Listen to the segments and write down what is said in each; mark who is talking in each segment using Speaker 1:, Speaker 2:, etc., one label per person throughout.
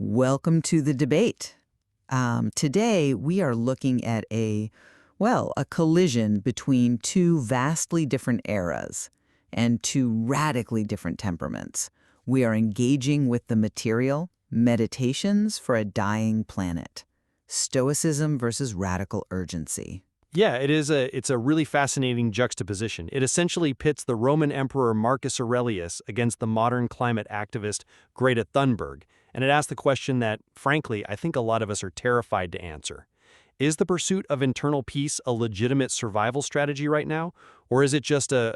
Speaker 1: Welcome to the debate. Today, we are looking at a collision between two vastly different eras and two radically different temperaments. We are engaging with the material, meditations for a dying planet. Stoicism versus radical urgency.
Speaker 2: Yeah, it's a really fascinating juxtaposition. It essentially pits the Roman Emperor Marcus Aurelius against the modern climate activist Greta Thunberg, and it asks the question that, frankly, I think a lot of us are terrified to answer. Is the pursuit of internal peace a legitimate survival strategy right now, or is it just a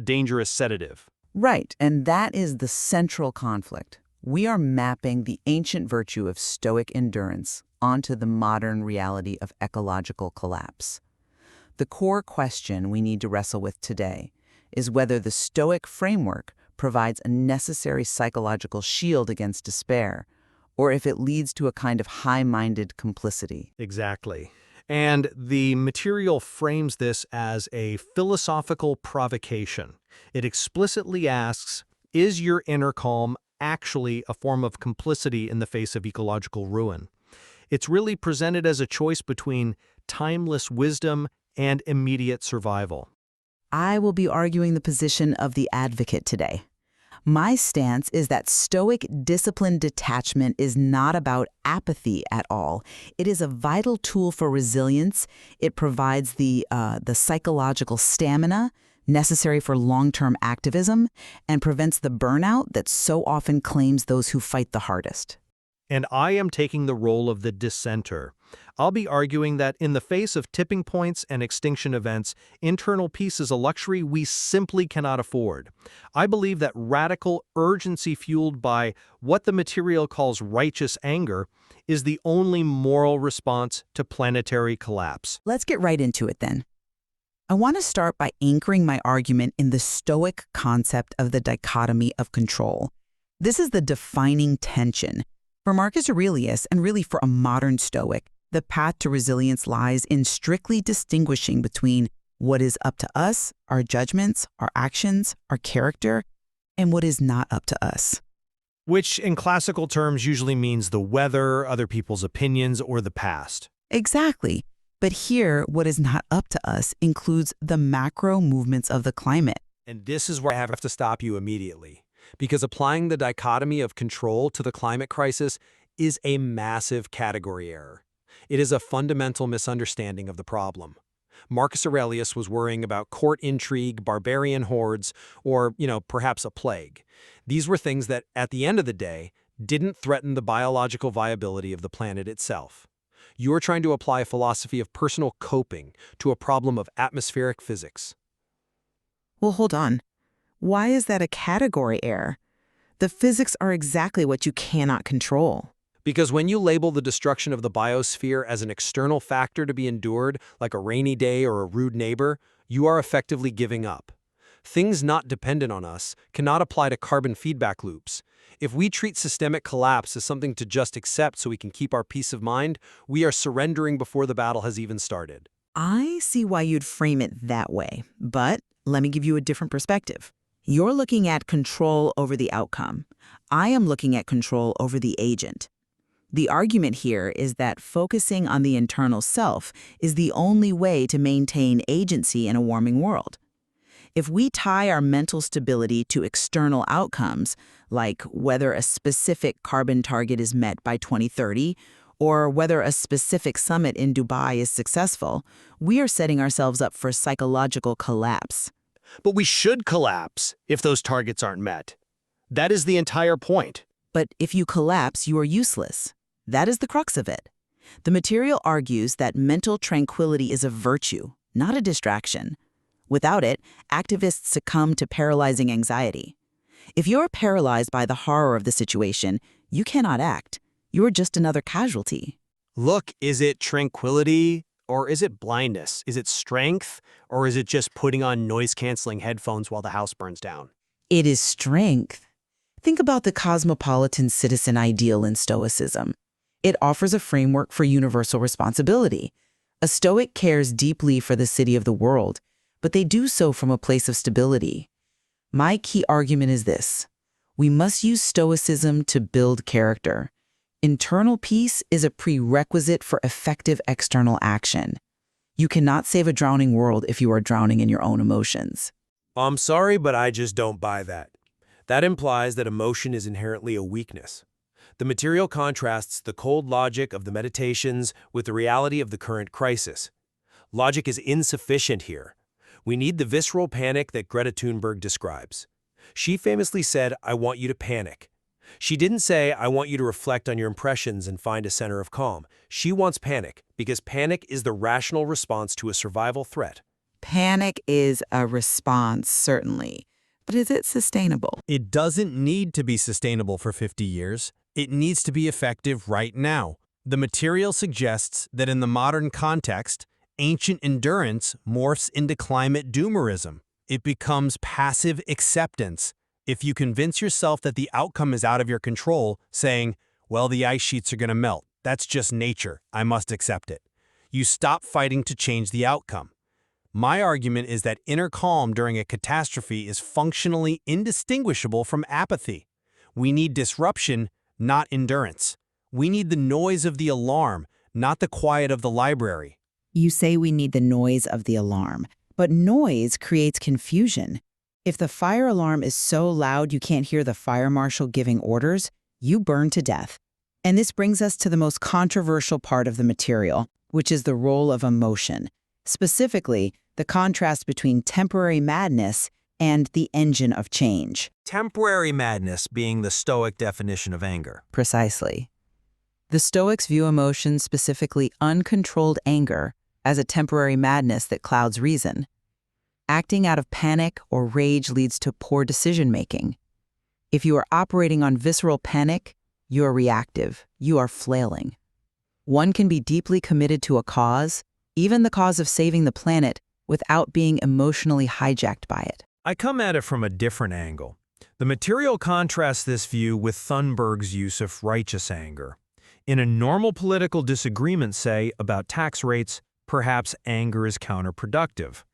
Speaker 2: dangerous sedative?
Speaker 1: Right, and that is the central conflict. We are mapping the ancient virtue of Stoic endurance onto the modern reality of ecological collapse. The core question we need to wrestle with today is whether the Stoic framework provides a necessary psychological shield against despair, or if it leads to a kind of high-minded complicity.
Speaker 2: Exactly. And the material frames this as a philosophical provocation. It explicitly asks, is your inner calm actually a form of complicity in the face of ecological ruin? It's really presented as a choice between timeless wisdom and immediate survival.
Speaker 1: I will be arguing the position of the advocate today. My stance is that Stoic disciplined detachment is not about apathy at all. It is a vital tool for resilience. It provides the psychological stamina necessary for long-term activism and prevents the burnout that so often claims those who fight the hardest.
Speaker 2: And I am taking the role of the dissenter. I'll be arguing that in the face of tipping points and extinction events, internal peace is a luxury we simply cannot afford. I believe that radical urgency fueled by what the material calls righteous anger is the only moral response to planetary collapse.
Speaker 1: Let's get right into it then. I want to start by anchoring my argument in the Stoic concept of the dichotomy of control. This is the defining tension. For Marcus Aurelius, and really for a modern Stoic, the path to resilience lies in strictly distinguishing between what is up to us, our judgments, our actions, our character, and what is not up to us.
Speaker 2: Which, in classical terms, usually means the weather, other people's opinions, or the past.
Speaker 1: Exactly. But here, what is not up to us includes the macro movements of the climate.
Speaker 3: And this is where I have to stop you immediately. Because applying the dichotomy of control to the climate crisis is a massive category error. It is a fundamental misunderstanding of the problem. Marcus Aurelius was worrying about court intrigue, barbarian hordes, or, perhaps a plague. These were things that, at the end of the day, didn't threaten the biological viability of the planet itself. You are trying to apply a philosophy of personal coping to a problem of atmospheric physics.
Speaker 1: Well, hold on. Why is that a category error? The physics are exactly what you cannot control.
Speaker 3: Because when you label the destruction of the biosphere as an external factor to be endured, like a rainy day or a rude neighbor, you are effectively giving up. Things not dependent on us cannot apply to carbon feedback loops. If we treat systemic collapse as something to just accept so we can keep our peace of mind, we are surrendering before the battle has even started.
Speaker 1: I see why you'd frame it that way, but let me give you a different perspective. You're looking at control over the outcome. I am looking at control over the agent. The argument here is that focusing on the internal self is the only way to maintain agency in a warming world. If we tie our mental stability to external outcomes, like whether a specific carbon target is met by 2030 or whether a specific summit in Dubai is successful, we are setting ourselves up for psychological collapse.
Speaker 2: But we should collapse if those targets aren't met. That is the entire point.
Speaker 1: But if you collapse, you are useless. That is the crux of it. The material argues that mental tranquility is a virtue, not a distraction. Without it, activists succumb to paralyzing anxiety. If you're paralyzed by the horror of the situation, you cannot act. You are just another casualty.
Speaker 3: Look, is it tranquility? Or is it blindness? Is it strength? Or is it just putting on noise-canceling headphones while the house burns down?
Speaker 1: It is strength. Think about the cosmopolitan citizen ideal in Stoicism. It offers a framework for universal responsibility. A Stoic cares deeply for the city of the world, but they do so from a place of stability. My key argument is this. We must use Stoicism to build character. Internal peace is a prerequisite for effective external action. You cannot save a drowning world if you are drowning in your own emotions.
Speaker 3: I'm sorry, but I just don't buy that. That implies that emotion is inherently a weakness. The material contrasts the cold logic of the meditations with the reality of the current crisis. Logic is insufficient here. We need the visceral panic that Greta Thunberg describes. She famously said, "I want you to panic." She didn't say, "I want you to reflect on your impressions and find a center of calm." She wants panic, because panic is the rational response to a survival threat.
Speaker 1: Panic is a response, certainly. But is it sustainable?
Speaker 4: It doesn't need to be sustainable for 50 years. It needs to be effective right now. The material suggests that in the modern context, ancient endurance morphs into climate doomerism. It becomes passive acceptance. If you convince yourself that the outcome is out of your control, saying, well, the ice sheets are going to melt, that's just nature, I must accept it, you stop fighting to change the outcome. My argument is that inner calm during a catastrophe is functionally indistinguishable from apathy. We need disruption, not endurance. We need the noise of the alarm, not the quiet of the library.
Speaker 1: You say we need the noise of the alarm, but noise creates confusion. If the fire alarm is so loud you can't hear the fire marshal giving orders, you burn to death. And this brings us to the most controversial part of the material, which is the role of emotion. Specifically, the contrast between temporary madness and the engine of change.
Speaker 3: Temporary madness being the Stoic definition of anger.
Speaker 1: Precisely. The Stoics view emotion, specifically uncontrolled anger, as a temporary madness that clouds reason. Acting out of panic or rage leads to poor decision-making. If you are operating on visceral panic, you are reactive, you are flailing. One can be deeply committed to a cause, even the cause of saving the planet, without being emotionally hijacked by it.
Speaker 3: I come at it from a different angle. The material contrasts this view with Thunberg's use of righteous anger. In a normal political disagreement, say, about tax rates, perhaps anger is counterproductive.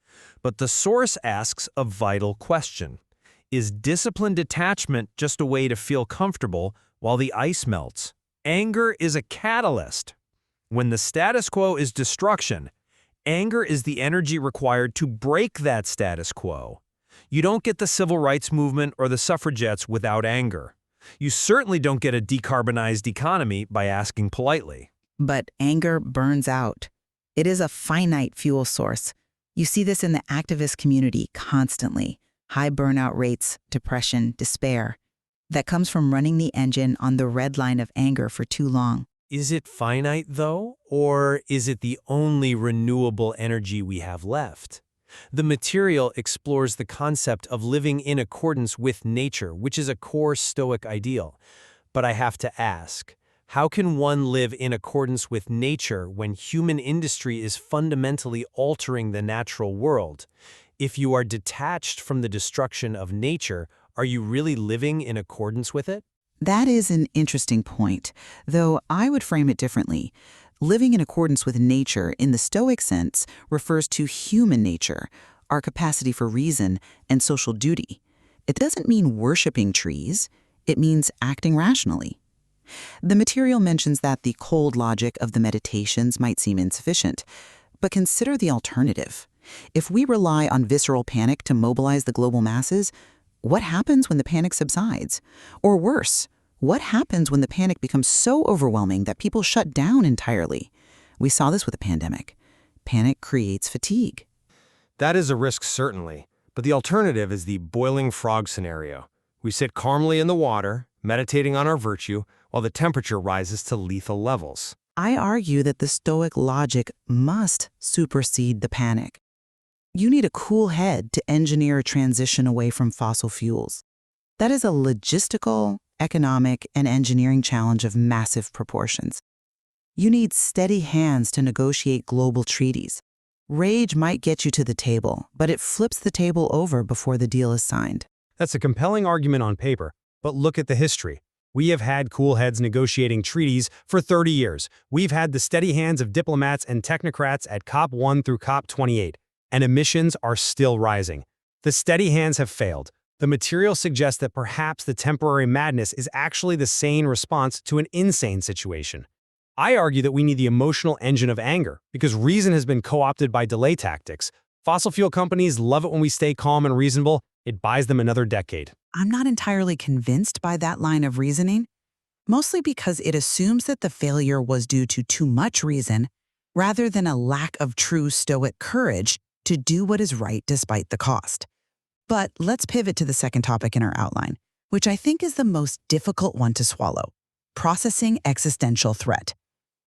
Speaker 3: But the source asks a vital question. Is disciplined detachment just a way to feel comfortable while the ice melts? Anger is a catalyst. When the status quo is destruction, anger is the energy required to break that status quo. You don't get the civil rights movement or the suffragettes without anger. You certainly don't get a decarbonized economy by asking politely.
Speaker 1: But anger burns out. It is a finite fuel source. You see this in the activist community constantly. High burnout rates, depression, despair. That comes from running the engine on the red line of anger for too long.
Speaker 3: Is it finite, though, or is it the only renewable energy we have left? The material explores the concept of living in accordance with nature, which is a core Stoic ideal. But I have to ask, how can one live in accordance with nature when human industry is fundamentally altering the natural world? If you are detached from the destruction of nature, are you really living in accordance with it?
Speaker 1: That is an interesting point, though I would frame it differently. Living in accordance with nature in the Stoic sense refers to human nature, our capacity for reason and social duty. It doesn't mean worshiping trees. It means acting rationally. The material mentions that the cold logic of the meditations might seem insufficient, but consider the alternative. If we rely on visceral panic to mobilize the global masses, what happens when the panic subsides? Or worse, what happens when the panic becomes so overwhelming that people shut down entirely? We saw this with the pandemic. Panic creates fatigue.
Speaker 3: That is a risk, certainly, but the alternative is the boiling frog scenario. We sit calmly in the water, meditating on our virtue, while the temperature rises to lethal levels.
Speaker 1: I argue that the Stoic logic must supersede the panic. You need a cool head to engineer a transition away from fossil fuels. That is a logistical, economic, and engineering challenge of massive proportions. You need steady hands to negotiate global treaties. Rage might get you to the table, but it flips the table over before the deal is signed.
Speaker 4: That's a compelling argument on paper, but look at the history. We have had cool heads negotiating treaties for 30 years. We've had the steady hands of diplomats and technocrats at COP1 through COP28, and emissions are still rising. The steady hands have failed.
Speaker 3: The material suggests that perhaps the temporary madness is actually the sane response to an insane situation. I argue that we need the emotional engine of anger because reason has been co-opted by delay tactics. Fossil fuel companies love it when we stay calm and reasonable. It buys them another decade.
Speaker 1: I'm not entirely convinced by that line of reasoning, mostly because it assumes that the failure was due to too much reason rather than a lack of true Stoic courage to do what is right despite the cost. But let's pivot to the second topic in our outline, which I think is the most difficult one to swallow: processing existential threat.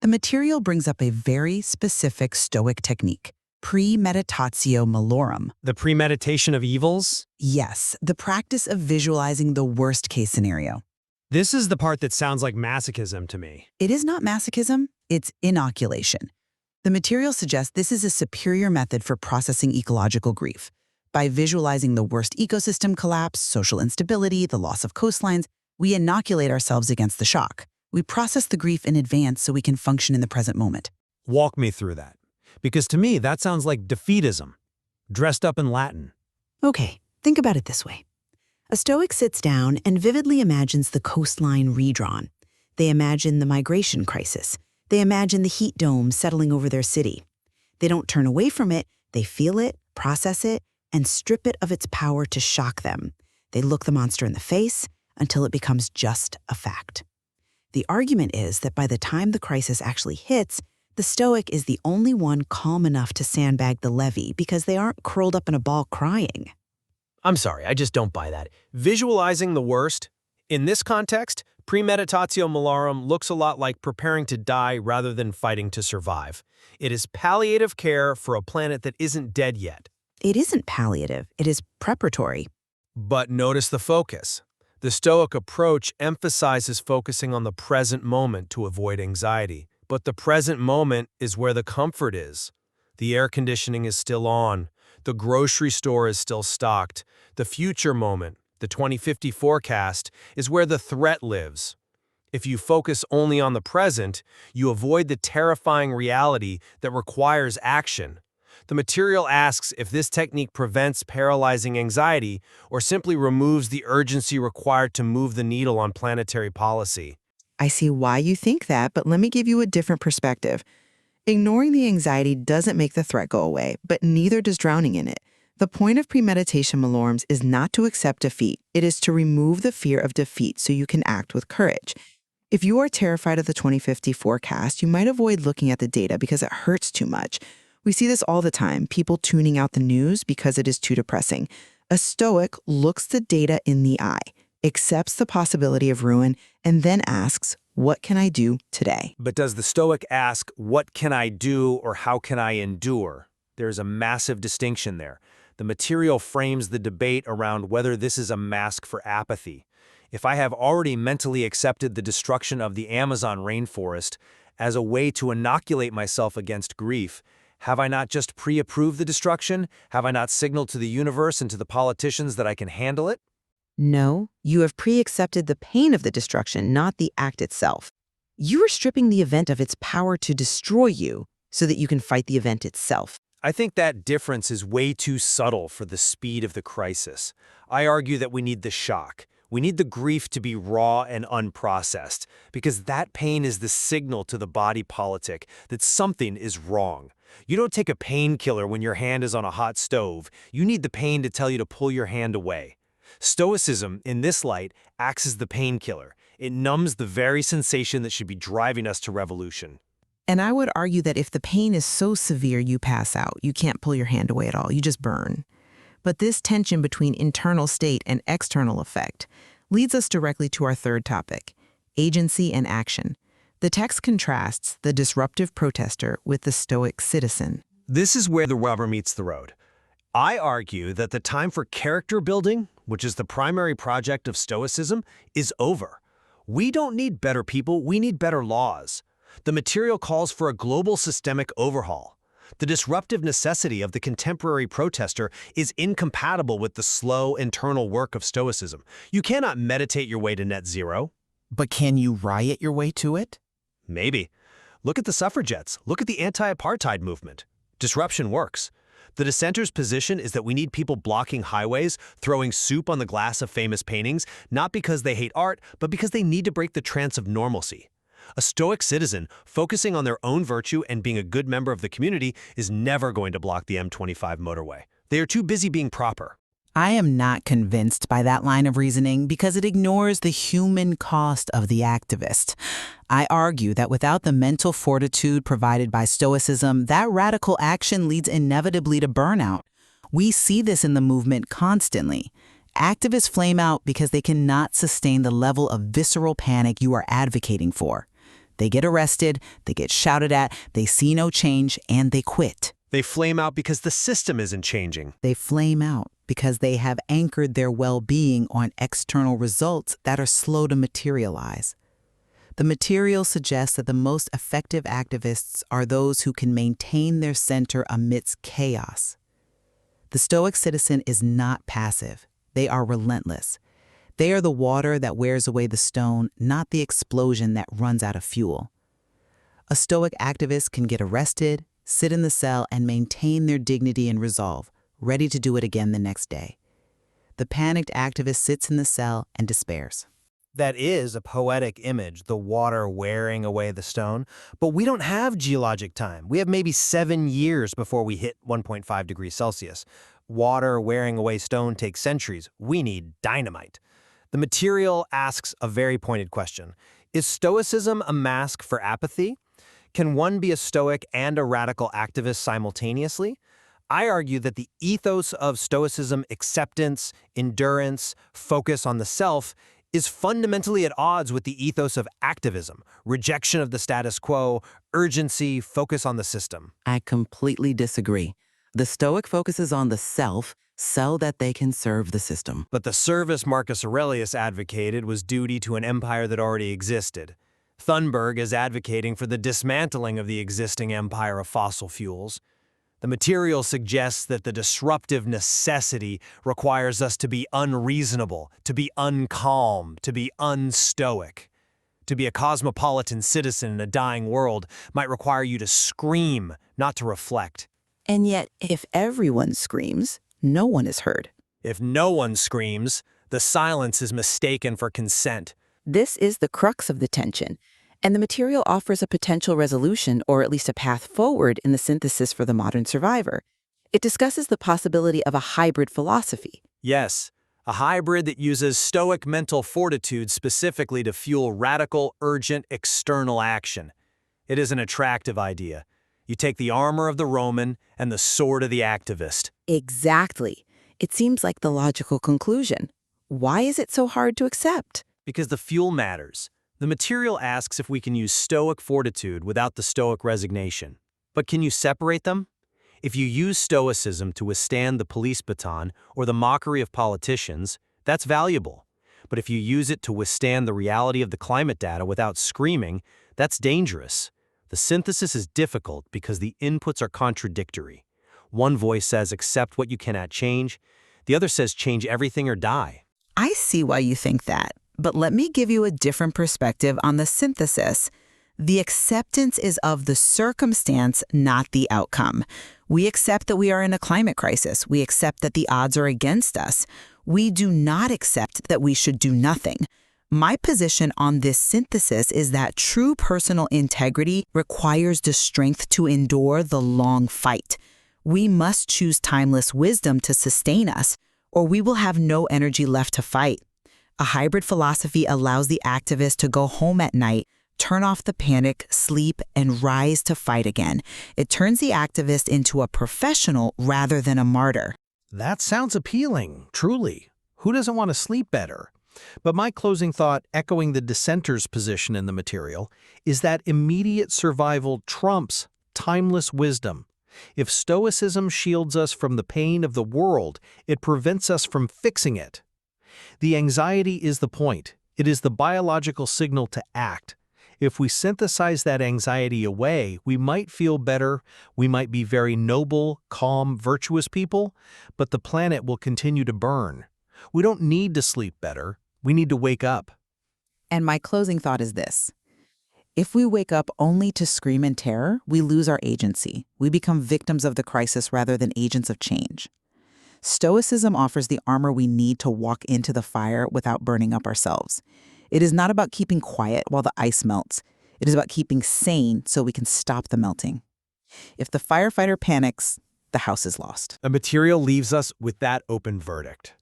Speaker 1: The material brings up a very specific Stoic technique, premeditatio malorum.
Speaker 3: The premeditation of evils?
Speaker 1: Yes, the practice of visualizing the worst-case scenario.
Speaker 3: This is the part that sounds like masochism to me.
Speaker 1: It is not masochism, it's inoculation. The material suggests this is a superior method for processing ecological grief. By visualizing the worst ecosystem collapse, social instability, the loss of coastlines, we inoculate ourselves against the shock. We process the grief in advance so we can function in the present moment.
Speaker 3: Walk me through that. Because to me, that sounds like defeatism, dressed up in Latin.
Speaker 5: Okay, think about it this way. A Stoic sits down and vividly imagines the coastline redrawn. They imagine the migration crisis. They imagine the heat dome settling over their city. They don't turn away from it, they feel it, process it, and strip it of its power to shock them. They look the monster in the face until it becomes just a fact. The argument is that by the time the crisis actually hits, the Stoic is the only one calm enough to sandbag the levee because they aren't curled up in a ball crying.
Speaker 3: I'm sorry, I just don't buy that. Visualizing the worst? In this context, premeditatio malorum looks a lot like preparing to die rather than fighting to survive. It is palliative care for a planet that isn't dead yet.
Speaker 5: It isn't palliative, it is preparatory.
Speaker 3: But notice the focus. The Stoic approach emphasizes focusing on the present moment to avoid anxiety. But the present moment is where the comfort is. The air conditioning is still on. The grocery store is still stocked. The future moment, the 2050 forecast, is where the threat lives. If you focus only on the present, you avoid the terrifying reality that requires action. The material asks if this technique prevents paralyzing anxiety or simply removes the urgency required to move the needle on planetary policy.
Speaker 1: I see why you think that, but let me give you a different perspective. Ignoring the anxiety doesn't make the threat go away, but neither does drowning in it. The point of premeditation malorums is not to accept defeat. It is to remove the fear of defeat so you can act with courage. If you are terrified of the 2050 forecast, you might avoid looking at the data because it hurts too much. We see this all the time, people tuning out the news because it is too depressing. A Stoic looks the data in the eye, accepts the possibility of ruin, and then asks, what can I do today?
Speaker 3: But does the Stoic ask, what can I do or how can I endure? There's a massive distinction there. The material frames the debate around whether this is a mask for apathy. If I have already mentally accepted the destruction of the Amazon rainforest as a way to inoculate myself against grief, have I not just pre-approved the destruction? Have I not signaled to the universe and to the politicians that I can handle it?
Speaker 5: No, you have pre-accepted the pain of the destruction, not the act itself. You are stripping the event of its power to destroy you so that you can fight the event itself.
Speaker 3: I think that difference is way too subtle for the speed of the crisis. I argue that we need the shock. We need the grief to be raw and unprocessed, because that pain is the signal to the body politic that something is wrong. You don't take a painkiller when your hand is on a hot stove. You need the pain to tell you to pull your hand away. Stoicism, in this light, acts as the painkiller. It numbs the very sensation that should be driving us to revolution.
Speaker 1: And I would argue that if the pain is so severe you pass out, you can't pull your hand away at all, you just burn. But this tension between internal state and external effect leads us directly to our third topic, agency and action. The text contrasts the disruptive protester with the Stoic citizen.
Speaker 3: This is where the rubber meets the road. I argue that the time for character building, which is the primary project of Stoicism, is over. We don't need better people, we need better laws. The material calls for a global systemic overhaul. The disruptive necessity of the contemporary protester is incompatible with the slow internal work of Stoicism. You cannot meditate your way to net zero.
Speaker 6: But can you riot your way to it?
Speaker 3: Maybe. Look at the suffragettes. Look at the anti-apartheid movement. Disruption works. The dissenters' position is that we need people blocking highways, throwing soup on the glass of famous paintings, not because they hate art, but because they need to break the trance of normalcy. A Stoic citizen, focusing on their own virtue and being a good member of the community, is never going to block the M25 motorway. They are too busy being proper.
Speaker 1: I am not convinced by that line of reasoning because it ignores the human cost of the activist. I argue that without the mental fortitude provided by Stoicism, that radical action leads inevitably to burnout. We see this in the movement constantly. Activists flame out because they cannot sustain the level of visceral panic you are advocating for. They get arrested, they get shouted at, they see no change, and they quit.
Speaker 3: They flame out because the system isn't changing.
Speaker 1: They flame out because they have anchored their well-being on external results that are slow to materialize. The material suggests that the most effective activists are those who can maintain their center amidst chaos. The Stoic citizen is not passive. They are relentless. They are the water that wears away the stone, not the explosion that runs out of fuel. A Stoic activist can get arrested, sit in the cell, and maintain their dignity and resolve, ready to do it again the next day. The panicked activist sits in the cell and despairs.
Speaker 7: That is a poetic image, the water wearing away the stone. But we don't have geologic time. We have maybe 7 years before we hit 1.5 degrees Celsius. Water wearing away stone takes centuries. We need dynamite. The material asks a very pointed question. Is Stoicism a mask for apathy? Can one be a Stoic and a radical activist simultaneously? I argue that the ethos of Stoicism, acceptance, endurance, focus on the self, is fundamentally at odds with the ethos of activism, rejection of the status quo, urgency, focus on the system.
Speaker 1: I completely disagree. The Stoic focuses on the self so that they can serve the system.
Speaker 7: But the service Marcus Aurelius advocated was duty to an empire that already existed. Thunberg is advocating for the dismantling of the existing empire of fossil fuels. The material suggests that the disruptive necessity requires us to be unreasonable, to be uncalm, to be unstoic. To be a cosmopolitan citizen in a dying world might require you to scream, not to reflect.
Speaker 5: And yet, if everyone screams, no one is heard.
Speaker 7: If no one screams, the silence is mistaken for consent.
Speaker 5: This is the crux of the tension, and the material offers a potential resolution, or at least a path forward in the synthesis for the modern survivor. It discusses the possibility of a hybrid philosophy.
Speaker 7: Yes, a hybrid that uses Stoic mental fortitude specifically to fuel radical, urgent, external action. It is an attractive idea. You take the armor of the Roman and the sword of the activist.
Speaker 5: Exactly. It seems like the logical conclusion. Why is it so hard to accept?
Speaker 7: Because the fuel matters. The material asks if we can use Stoic fortitude without the Stoic resignation. But can you separate them? If you use Stoicism to withstand the police baton or the mockery of politicians, that's valuable. But if you use it to withstand the reality of the climate data without screaming, that's dangerous. The synthesis is difficult because the inputs are contradictory. One voice says accept what you cannot change. The other says change everything or die.
Speaker 1: I see why you think that, but let me give you a different perspective on the synthesis. The acceptance is of the circumstance, not the outcome. We accept that we are in a climate crisis. We accept that the odds are against us. We do not accept that we should do nothing. My position on this synthesis is that true personal integrity requires the strength to endure the long fight. We must choose timeless wisdom to sustain us, or we will have no energy left to fight. A hybrid philosophy allows the activist to go home at night, turn off the panic, sleep, and rise to fight again. It turns the activist into a professional rather than a martyr.
Speaker 6: That sounds appealing, truly. Who doesn't want to sleep better? But my closing thought, echoing the dissenter's position in the material, is that immediate survival trumps timeless wisdom. If Stoicism shields us from the pain of the world, it prevents us from fixing it. The anxiety is the point. It is the biological signal to act. If we synthesize that anxiety away, we might feel better, we might be very noble, calm, virtuous people, but the planet will continue to burn. We don't need to sleep better. We need to wake up.
Speaker 1: And my closing thought is this. If we wake up only to scream in terror, we lose our agency. We become victims of the crisis rather than agents of change. Stoicism offers the armor we need to walk into the fire without burning up ourselves. It is not about keeping quiet while the ice melts. It is about keeping sane so we can stop the melting. If the firefighter panics, the house is lost.
Speaker 3: The material leaves us with that open verdict.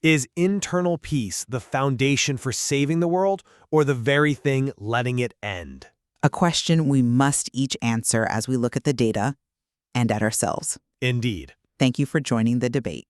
Speaker 3: Is internal peace the foundation for saving the world, or the very thing letting it end?
Speaker 1: A question we must each answer as we look at the data and at ourselves.
Speaker 3: Indeed.
Speaker 1: Thank you for joining the debate.